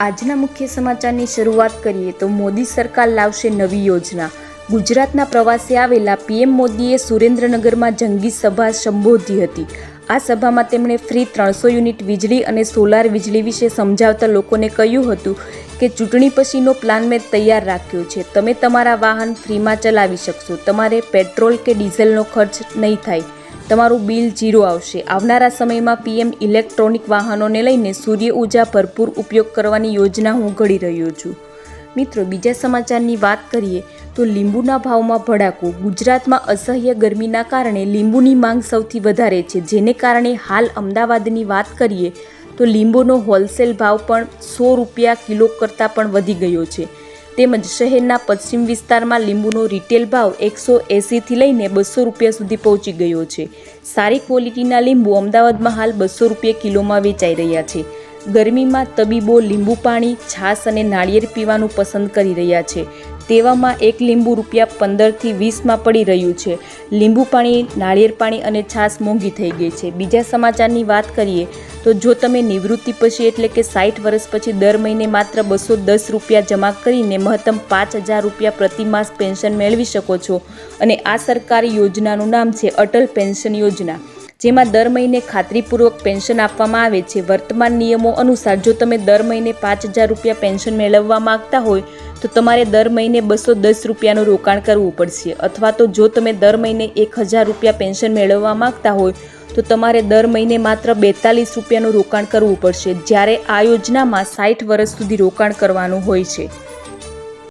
આજના મુખ્ય સમાચારની શરૂઆત કરીએ તો મોદી સરકાર લાવશે નવી યોજના। ગુજરાતના પ્રવાસે આવેલા પીએમ મોદીએ સુરેન્દ્રનગરમાં જંગી સભા સંબોધી હતી। આ સભામાં તેમણે ફ્રી 300 યુનિટ વીજળી અને સોલાર વીજળી વિશે સમજાવતા લોકોને કહ્યું હતું કે ચૂંટણી પછીનો પ્લાન મેં તૈયાર રાખ્યો છે। તમે તમારા વાહન ફ્રીમાં ચલાવી શકશો, તમારે પેટ્રોલ કે ડીઝલનો ખર્ચ નહીં થાય, તમારું બિલ ઝીરો આવશે। આવનારા સમયમાં પીએમ ઇલેક્ટ્રોનિક વાહનોને લઈને સૂર્ય ઉર્જા ભરપૂર ઉપયોગ કરવાની યોજના હું ઘડી રહ્યો છું। મિત્રો, બીજા સમાચારની વાત કરીએ તો લીંબુના ભાવમાં ભડાકો। ગુજરાતમાં અસહ્ય ગરમીના કારણે લીંબુની માંગ સૌથી વધારે છે, જેને કારણે હાલ અમદાવાદની વાત કરીએ તો લીંબુનો હોલસેલ ભાવ પણ 100 રૂપિયા કિલો કરતાં પણ વધી ગયો છે। તેમજ શહેરના પશ્ચિમ વિસ્તારમાં લીંબુનો રિટેલ ભાવ 180થી લઈને 200 રૂપિયા સુધી પહોંચી ગયો છે। સારી ક્વોલિટીના લીંબુ અમદાવાદમાં હાલ 200 રૂપિયા કિલોમાં વેચાઈ રહ્યા છે। ગરમીમાં તબીબો લીંબુ પાણી, છાશ અને નાળિયેર પીવાનું પસંદ કરી રહ્યા છે। તેવામાં એક લીંબુ રૂપિયા 15થી 20માં પડી રહ્યું છે। લીંબુ પાણી, નાળિયેર પાણી અને છાશ મોંઘી થઈ ગઈ છે। બીજા સમાચારની વાત કરીએ તો જો તમે નિવૃત્તિ પછી એટલે કે 60 વર્ષ પછી દર મહિને માત્ર 210 રૂપિયા જમા કરીને મહત્તમ 5000 રૂપિયા પ્રતિ માસ પેન્શન મેળવી શકો છો અને આ સરકારી યોજનાનું નામ છે અટલ પેન્શન યોજના, જેમાં દર મહિને ખાતરીપૂર્વક પેન્શન આપવામાં આવે છે। વર્તમાન નિયમો અનુસાર જો તમે દર મહિને 5000 રૂપિયા પેન્શન મેળવવા માંગતા હોય તો તમારે દર મહિને 210 રૂપિયાનું રોકાણ કરવું પડશે, અથવા તો જો તમે દર મહિને 1000 રૂપિયા પેન્શન મેળવવા માંગતા હોય તો તમારે દર મહિને માત્ર 42 રૂપિયાનું રોકાણ કરવું પડશે, જ્યારે આ યોજનામાં 60 વર્ષ સુધી રોકાણ કરવાનું હોય છે।